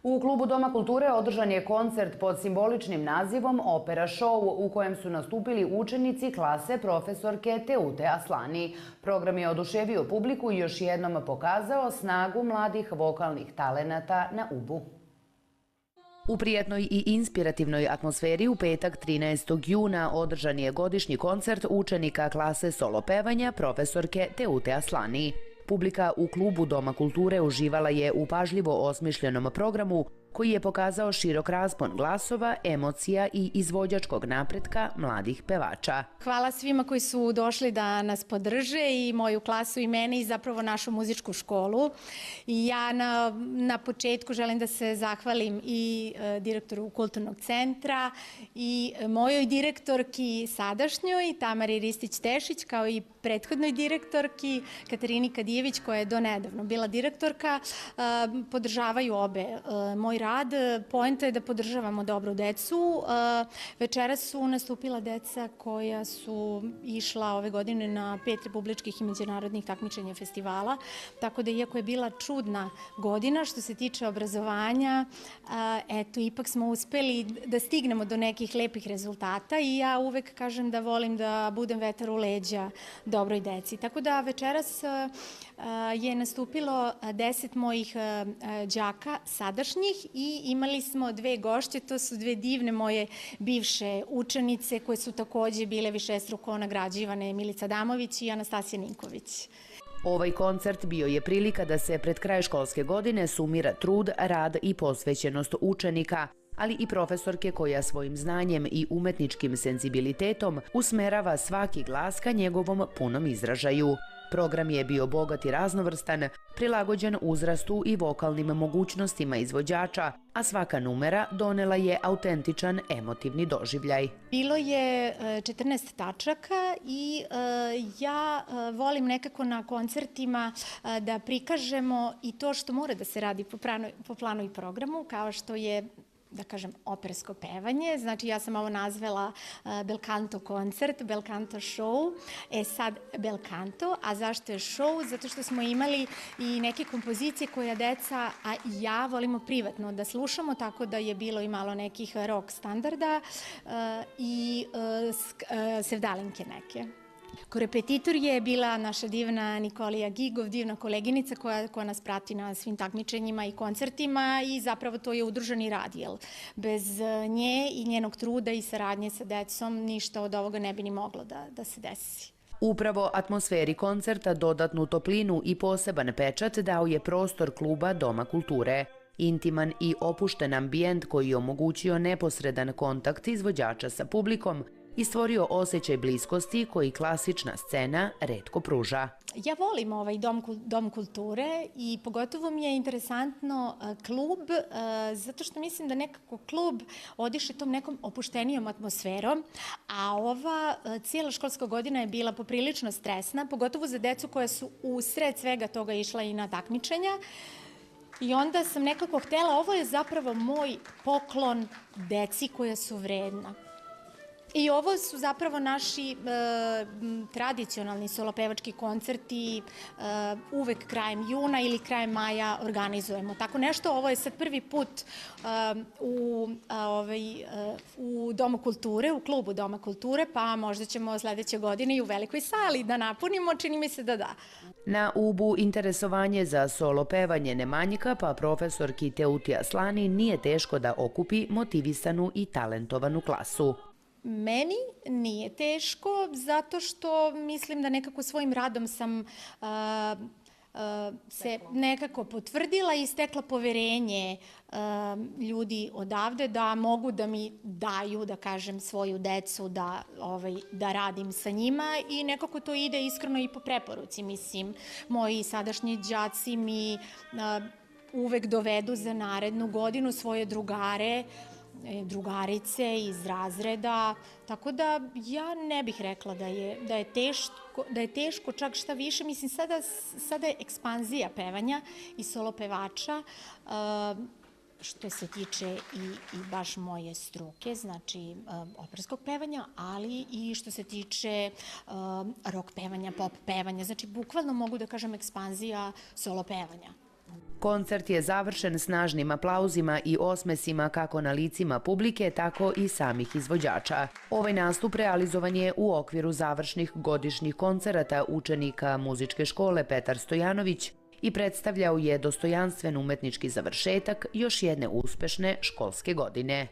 U klubu Doma kulture održan je koncert pod simboličnim nazivom Opera Show u kojem su nastupili učenici klase profesorke Teute Aslani. Program je oduševio publiku i još jednom pokazao snagu mladih vokalnih talenata na Ubu. U prijatnoj i inspirativnoj atmosferi u petak 13. juna održan je godišnji koncert učenika klase solo pevanja profesorke Teute Aslani. Publika u klubu Doma kulture uživala je u pažljivo osmišljenom programu koji je pokazao širok raspon glasova, emocija i izvođačkog napretka mladih pevača. Hvala svima koji su došli da nas podrže, i moju klasu i mene i zapravo našu muzičku školu. I ja na početku želim da se zahvalim i direktoru Kulturnog centra i mojoj direktorki sadašnjoj Tamari Ristić-Tešić, kao i prethodnoj direktorki Katarini Kadijević, koja je donedavno bila direktorka. Podržavaju obe moj rad. Poenta je da podržavamo dobru decu. Večeras su nastupila deca koja su išla ove godine na 5 republičkih i međunarodnih takmičenja festivala, tako da iako je bila čudna godina što se tiče obrazovanja, eto, ipak smo uspeli da stignemo do nekih lepih rezultata i ja uvek kažem da volim da budem vetar u leđa dobroj deci. Tako da večeras je nastupilo 10 mojih đaka sadašnjih i imali smo 2 gošće, to su 2 divne moje bivše učenice koje su takođe bile višestruko nagrađivane, Milica Damović i Anastasija Ninković. Ovaj koncert bio je prilika da se pred kraj školske godine sumira trud, rad i posvećenost učenika, ali i profesorke koja svojim znanjem i umetničkim senzibilitetom usmerava svaki glas ka njegovom punom izražaju. Program je bio bogat i raznovrstan, prilagođen uzrastu i vokalnim mogućnostima izvođača, a svaka numera donela je autentičan emotivni doživljaj. Bilo je 14 tačaka i ja volim nekako na koncertima da prikažemo i to što mora da se radi po planu i programu, kao što je, da kažem, opersko pevanje. Znači, ja sam ovo nazvala Belcanto koncert, Belcanto show. Sad Belcanto, a zašto je show? Zato što smo imali i neke kompozicije koje deca, a i ja volimo privatno da slušamo, tako da je bilo i malo nekih rock standarda i sevdalinke neke. Korepetitor je bila naša divna Nikolija Gigov, divna koleginica koja nas prati na svim takmičenjima i koncertima, i zapravo to je udruženi rad, jer bez nje i njenog truda i saradnje sa decom ništa od ovoga ne bi ni moglo da se desi. Upravo atmosferi koncerta dodatnu toplinu i poseban pečat dao je prostor kluba Doma kulture. Intiman i opušten ambijent koji je omogućio neposredan kontakt izvođača sa publikom i stvorio osjećaj bliskosti koji klasična scena retko pruža. Ja volim ovaj dom kulture i pogotovo mi je interesantno klub, zato što mislim da nekako klub odiše tom nekom opuštenijom atmosferom, a ova cijela školska godina je bila poprilično stresna, pogotovo za decu koja su u sred svega toga išla i na takmičenja. I onda sam nekako htela, ovo je zapravo moj poklon deci koja su vredna. I ovo su zapravo naši tradicionalni solopevački koncerti, uvek krajem juna ili krajem maja organizujemo. Tako nešto, ovo je sad prvi put u Domu kulture, u klubu Doma kulture, pa možda ćemo sledeće godine i u velikoj sali da napunimo, čini mi se da da. Na Ubu interesovanje za solo pevanje ne manjka, pa profesorki Teuti Aslani nije teško da okupi motivisanu i talentovanu klasu. Meni nije teško, zato što mislim da nekako svojim radom sam se nekako potvrdila i stekla poverenje ljudi odavde da mogu da mi daju, da kažem, svoju decu, da radim sa njima, i nekako to ide iskreno i po preporuci. Mislim, moji sadašnji đaci mi uvek dovedu za narednu godinu svoje drugarice iz razreda, tako da ja ne bih rekla da je teško, čak šta više. Mislim, sada je ekspanzija pevanja i solo pevača, što se tiče i baš moje struke, znači operskog pevanja, ali i što se tiče rock pevanja, pop pevanja, znači bukvalno mogu da kažem ekspanzija solo pevanja. Koncert je završen snažnim aplauzima i osmesima kako na licima publike, tako i samih izvođača. Ovaj nastup realizovan je u okviru završnih godišnjih koncerata učenika muzičke škole Petar Stojanović i predstavljao je dostojanstven umetnički završetak još jedne uspešne školske godine.